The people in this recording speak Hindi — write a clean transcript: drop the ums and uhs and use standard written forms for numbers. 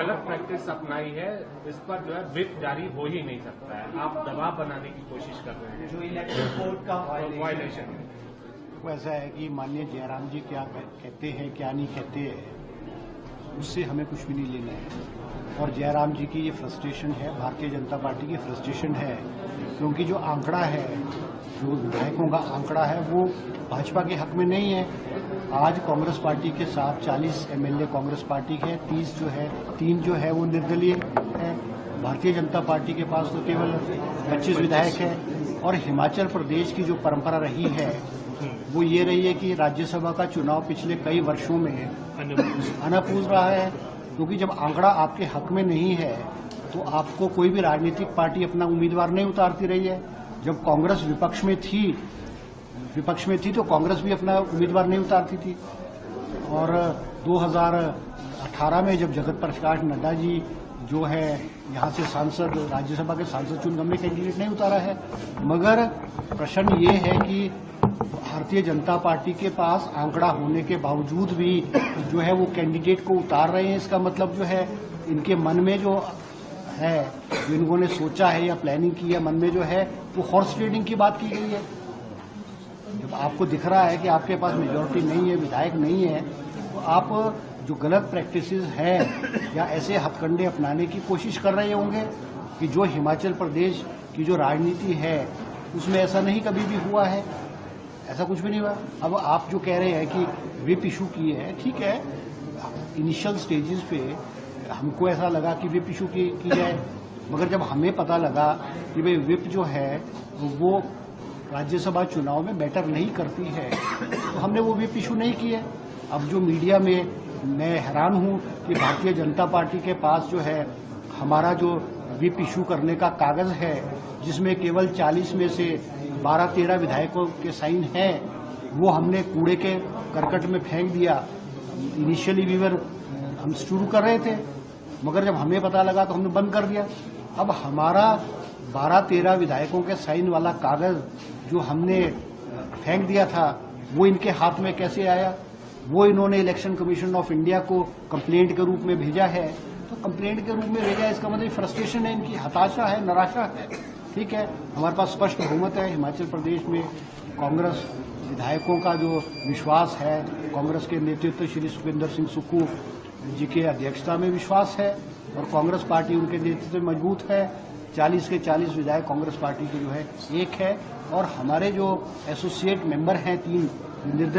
गलत प्रैक्टिस अपनाई है, इस पर जो है व्हिप जारी हो ही नहीं सकता है। आप दबाव बनाने की कोशिश कर रहे हैं, जो इलेक्शन कोड का वायलेशन है। वो ऐसा है कि माननीय जयराम जी क्या कहते हैं क्या नहीं कहते हैं, उससे हमें कुछ भी नहीं लेना है। और जयराम जी की ये फ्रस्ट्रेशन है, भारतीय जनता पार्टी की फ्रस्ट्रेशन है, क्योंकि जो आंकड़ा है, जो विधायकों का आंकड़ा है, वो भाजपा के हक में नहीं है। आज कांग्रेस पार्टी के साथ 40 एमएलए कांग्रेस पार्टी के, 3 जो है वो निर्दलीय है। भारतीय जनता पार्टी के पास तो केवल 25 विधायक है। और हिमाचल प्रदेश की जो परंपरा रही है वो ये रही है कि राज्यसभा का चुनाव पिछले कई वर्षों में अनपूज रहा है, क्योंकि जब आंकड़ा आपके हक में नहीं है तो आपको कोई भी राजनीतिक पार्टी अपना उम्मीदवार नहीं उतारती रही है। जब कांग्रेस विपक्ष में थी तो कांग्रेस भी अपना उम्मीदवार नहीं उतारती थी। और 2018 में जब जगत प्रकाश नड्डा जी जो है यहाँ से सांसद, राज्यसभा के सांसद चुन, हमने कैंडिडेट नहीं उतारा है। मगर प्रश्न ये है कि भारतीय जनता पार्टी के पास आंकड़ा होने के बावजूद भी जो है वो कैंडिडेट को उतार रहे हैं। इसका मतलब जो है इनके मन में जो है, जो इन्होंने सोचा है या प्लानिंग की है, मन में जो है वो हॉर्स ट्रेडिंग की बात की गई है। जब आपको दिख रहा है कि आपके पास मेजॉरिटी नहीं है, विधायक नहीं है, तो आप जो गलत प्रैक्टिसेस है या ऐसे हथकंडे अपनाने की कोशिश कर रहे होंगे कि जो हिमाचल प्रदेश की जो राजनीति है उसमें ऐसा नहीं कभी भी हुआ है, ऐसा कुछ भी नहीं हुआ। अब आप जो कह रहे हैं कि व्हिप इशू की है, ठीक है, इनिशियल स्टेजेस पे हमको ऐसा लगा कि व्हिप इशू की जाए, मगर जब हमें पता लगा कि भाई व्हिप जो है वो राज्यसभा चुनाव में मैटर नहीं करती है, तो हमने वो व्हिप इशू नहीं किया। अब जो मीडिया में मैं हैरान हूं कि भारतीय जनता पार्टी के पास जो है हमारा जो व्हिप इशू करने का कागज है, जिसमें केवल 40 में से 12-13 विधायकों के साइन हैं, वो हमने कूड़े के करकट में फेंक दिया। इनिशियली हम शुरू कर रहे थे, मगर जब हमें पता लगा तो हमने बंद कर दिया। अब हमारा 12-13 विधायकों के साइन वाला कागज जो हमने फेंक दिया था वो इनके हाथ में कैसे आया? वो इन्होंने इलेक्शन कमीशन ऑफ इंडिया को कंप्लेंट के रूप में भेजा है। तो कंप्लेंट के रूप में भेजा, इसका मतलब फ्रस्ट्रेशन है, इनकी हताशा है, निराशा है। ठीक है, हमारे पास स्पष्ट बहुमत है हिमाचल प्रदेश में। कांग्रेस विधायकों का जो विश्वास है, कांग्रेस के नेतृत्व श्री सुखविंदर सिंह सुक्खू जी के अध्यक्षता में विश्वास है, और कांग्रेस पार्टी उनके नेतृत्व में मजबूत है। 40 के 40 विधायक कांग्रेस पार्टी के जो है एक है, और हमारे जो एसोसिएट मेंबर हैं 3 निर्दलीय